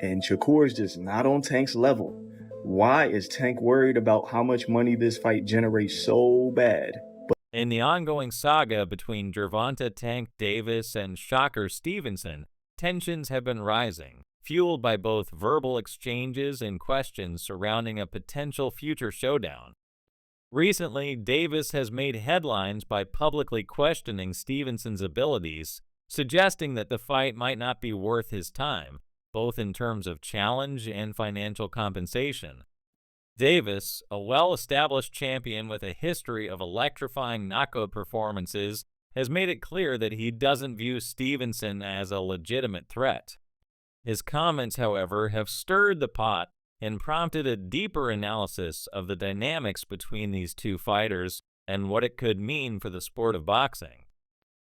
And Shakur is just not on Tank's level. Why is Tank worried about how much money this fight generates so bad? In the ongoing saga between Gervonta Tank Davis and Shakur Stevenson, tensions have been rising, fueled by both verbal exchanges and questions surrounding a potential future showdown. Recently, Davis has made headlines by publicly questioning Stevenson's abilities, suggesting that the fight might not be worth his time, both in terms of challenge and financial compensation. Davis, a well-established champion with a history of electrifying knockout performances, has made it clear that he doesn't view Stevenson as a legitimate threat. His comments, however, have stirred the pot and prompted a deeper analysis of the dynamics between these two fighters and what it could mean for the sport of boxing.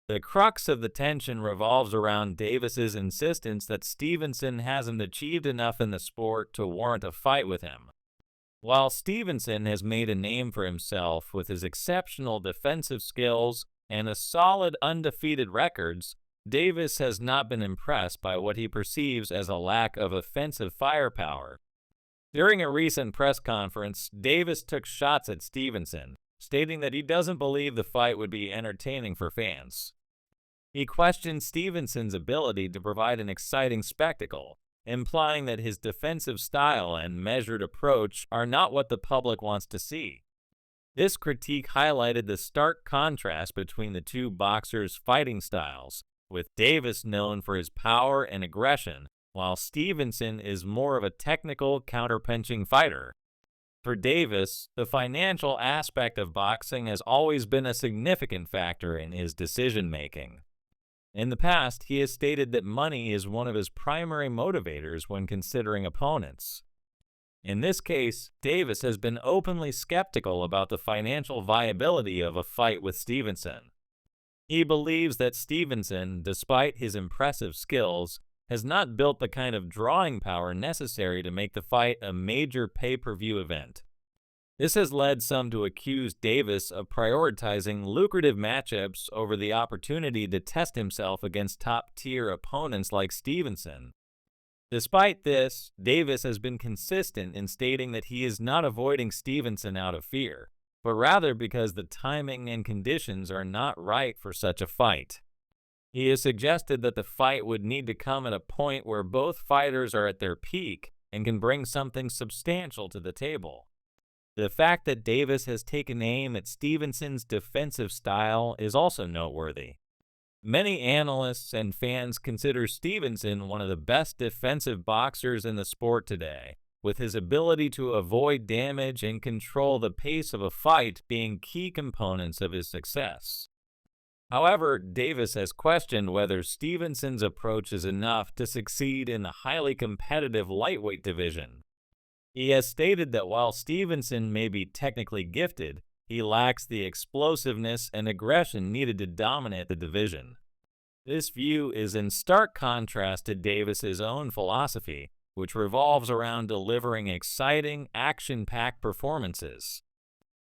The crux of the tension revolves around Davis's insistence that Stevenson hasn't achieved enough in the sport to warrant a fight with him. While Stevenson has made a name for himself with his exceptional defensive skills and a solid undefeated records, Davis has not been impressed by what he perceives as a lack of offensive firepower. During a recent press conference, Davis took shots at Stevenson, stating that he doesn't believe the fight would be entertaining for fans. He questioned Stevenson's ability to provide an exciting spectacle, implying that his defensive style and measured approach are not what the public wants to see. This critique highlighted the stark contrast between the two boxers' fighting styles, with Davis known for his power and aggression, while Stevenson is more of a technical, counterpunching fighter. For Davis, the financial aspect of boxing has always been a significant factor in his decision-making. In the past, he has stated that money is one of his primary motivators when considering opponents. In this case, Davis has been openly skeptical about the financial viability of a fight with Stevenson. He believes that Stevenson, despite his impressive skills, has not built the kind of drawing power necessary to make the fight a major pay-per-view event. This has led some to accuse Davis of prioritizing lucrative matchups over the opportunity to test himself against top-tier opponents like Stevenson. Despite this, Davis has been consistent in stating that he is not avoiding Stevenson out of fear, but rather because the timing and conditions are not right for such a fight. He has suggested that the fight would need to come at a point where both fighters are at their peak and can bring something substantial to the table. The fact that Davis has taken aim at Stevenson's defensive style is also noteworthy. Many analysts and fans consider Stevenson one of the best defensive boxers in the sport today, with his ability to avoid damage and control the pace of a fight being key components of his success. However, Davis has questioned whether Stevenson's approach is enough to succeed in the highly competitive lightweight division. He has stated that while Stevenson may be technically gifted, he lacks the explosiveness and aggression needed to dominate the division. This view is in stark contrast to Davis's own philosophy, which revolves around delivering exciting, action-packed performances.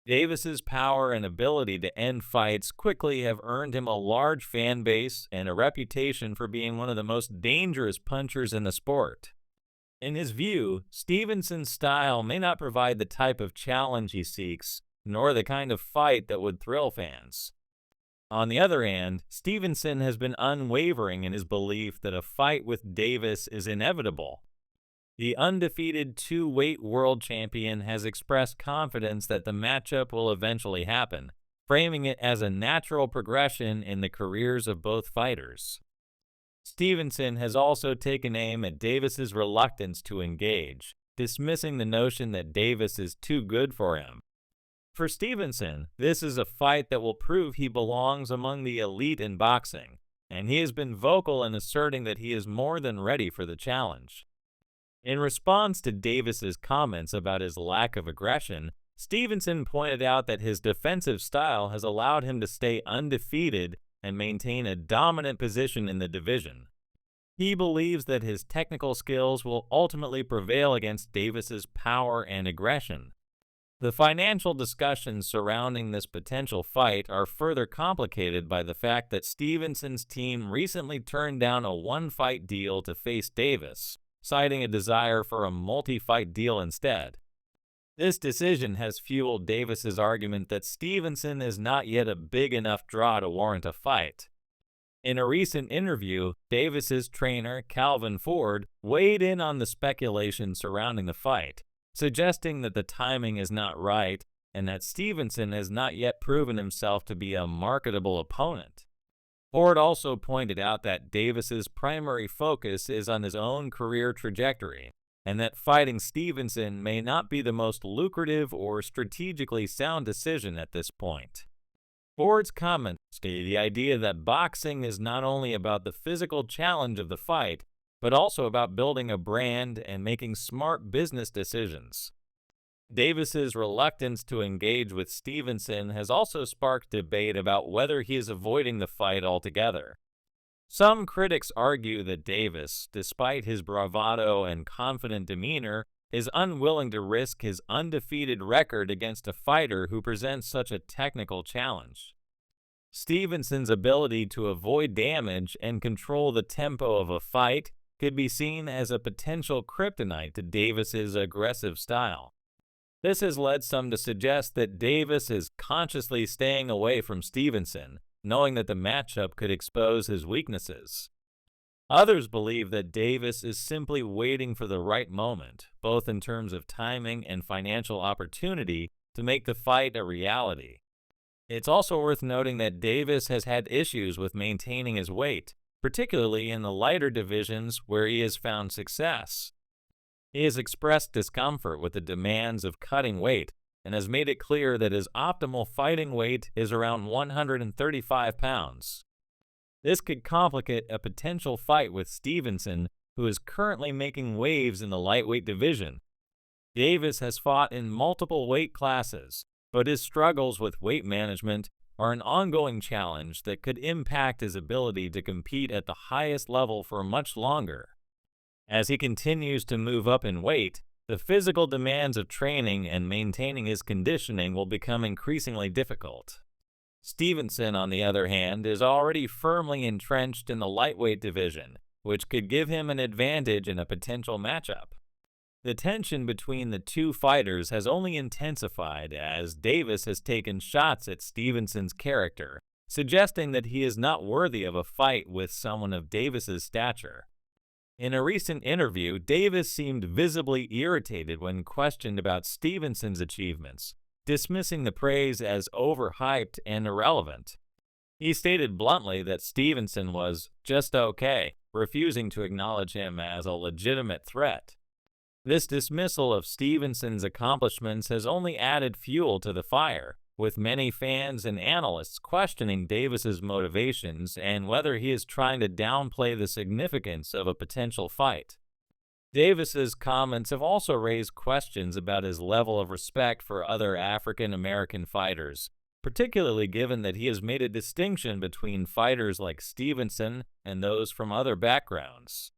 Davis's power and ability to end fights quickly have earned him a large fan base and a reputation for being one of the most dangerous punchers in the sport. In his view, Stevenson's style may not provide the type of challenge he seeks, nor the kind of fight that would thrill fans. On the other hand, Stevenson has been unwavering in his belief that a fight with Davis is inevitable. The undefeated two-weight world champion has expressed confidence that the matchup will eventually happen, framing it as a natural progression in the careers of both fighters. Stevenson has also taken aim at Davis's reluctance to engage, dismissing the notion that Davis is too good for him. For Stevenson, this is a fight that will prove he belongs among the elite in boxing, and he has been vocal in asserting that he is more than ready for the challenge. In response to Davis's comments about his lack of aggression, Stevenson pointed out that his defensive style has allowed him to stay undefeated and maintain a dominant position in the division. He believes that his technical skills will ultimately prevail against Davis's power and aggression. The financial discussions surrounding this potential fight are further complicated by the fact that Stevenson's team recently turned down a one-fight deal to face Davis, citing a desire for a multi-fight deal instead. This decision has fueled Davis's argument that Stevenson is not yet a big enough draw to warrant a fight. In a recent interview, Davis's trainer, Calvin Ford, weighed in on the speculation surrounding the fight, suggesting that the timing is not right and that Stevenson has not yet proven himself to be a marketable opponent. Ford also pointed out that Davis's primary focus is on his own career trajectory, and that fighting Stevenson may not be the most lucrative or strategically sound decision at this point. Ford's comments stated the idea that boxing is not only about the physical challenge of the fight, but also about building a brand and making smart business decisions. Davis's reluctance to engage with Stevenson has also sparked debate about whether he is avoiding the fight altogether. Some critics argue that Davis, despite his bravado and confident demeanor, is unwilling to risk his undefeated record against a fighter who presents such a technical challenge. Stevenson's ability to avoid damage and control the tempo of a fight could be seen as a potential kryptonite to Davis's aggressive style. This has led some to suggest that Davis is consciously staying away from Stevenson, knowing that the matchup could expose his weaknesses. Others believe that Davis is simply waiting for the right moment, both in terms of timing and financial opportunity, to make the fight a reality. It's also worth noting that Davis has had issues with maintaining his weight, particularly in the lighter divisions where he has found success. He has expressed discomfort with the demands of cutting weight and has made it clear that his optimal fighting weight is around 135 pounds. This could complicate a potential fight with Stevenson, who is currently making waves in the lightweight division. Davis has fought in multiple weight classes, but his struggles with weight management are an ongoing challenge that could impact his ability to compete at the highest level for much longer. As he continues to move up in weight, the physical demands of training and maintaining his conditioning will become increasingly difficult. Stevenson, on the other hand, is already firmly entrenched in the lightweight division, which could give him an advantage in a potential matchup. The tension between the two fighters has only intensified as Davis has taken shots at Stevenson's character, suggesting that he is not worthy of a fight with someone of Davis's stature. In a recent interview, Davis seemed visibly irritated when questioned about Stevenson's achievements, dismissing the praise as overhyped and irrelevant. He stated bluntly that Stevenson was just okay, refusing to acknowledge him as a legitimate threat. This dismissal of Stevenson's accomplishments has only added fuel to the fire, with many fans and analysts questioning Davis's motivations and whether he is trying to downplay the significance of a potential fight. Davis's comments have also raised questions about his level of respect for other African American fighters, particularly given that he has made a distinction between fighters like Stevenson and those from other backgrounds.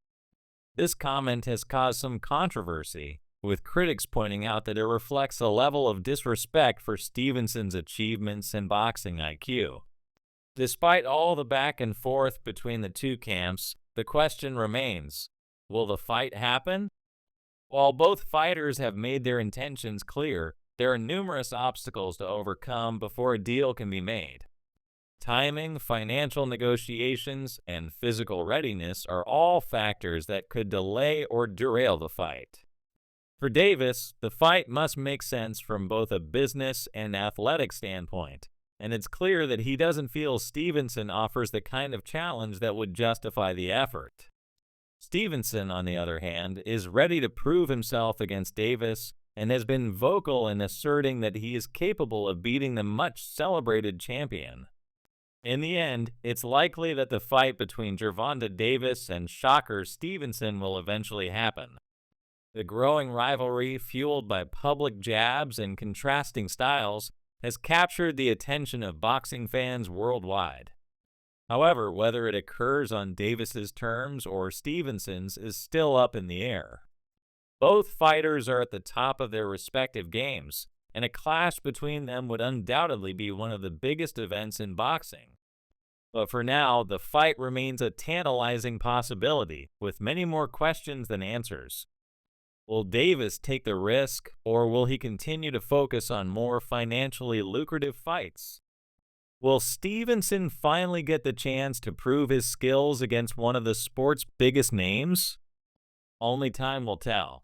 This comment has caused some controversy, with critics pointing out that it reflects a level of disrespect for Stevenson's achievements and boxing IQ. Despite all the back and forth between the two camps, the question remains, will the fight happen? While both fighters have made their intentions clear, there are numerous obstacles to overcome before a deal can be made. Timing, financial negotiations, and physical readiness are all factors that could delay or derail the fight. For Davis, the fight must make sense from both a business and athletic standpoint, and it's clear that he doesn't feel Stevenson offers the kind of challenge that would justify the effort. Stevenson, on the other hand, is ready to prove himself against Davis and has been vocal in asserting that he is capable of beating the much-celebrated champion. In the end, it's likely that the fight between Gervonta Davis and Shakur Stevenson will eventually happen. The growing rivalry, fueled by public jabs and contrasting styles, has captured the attention of boxing fans worldwide. However, whether it occurs on Davis's terms or Stevenson's is still up in the air. Both fighters are at the top of their respective games, and a clash between them would undoubtedly be one of the biggest events in boxing. But for now, the fight remains a tantalizing possibility, with many more questions than answers. Will Davis take the risk, or will he continue to focus on more financially lucrative fights? Will Stevenson finally get the chance to prove his skills against one of the sport's biggest names? Only time will tell.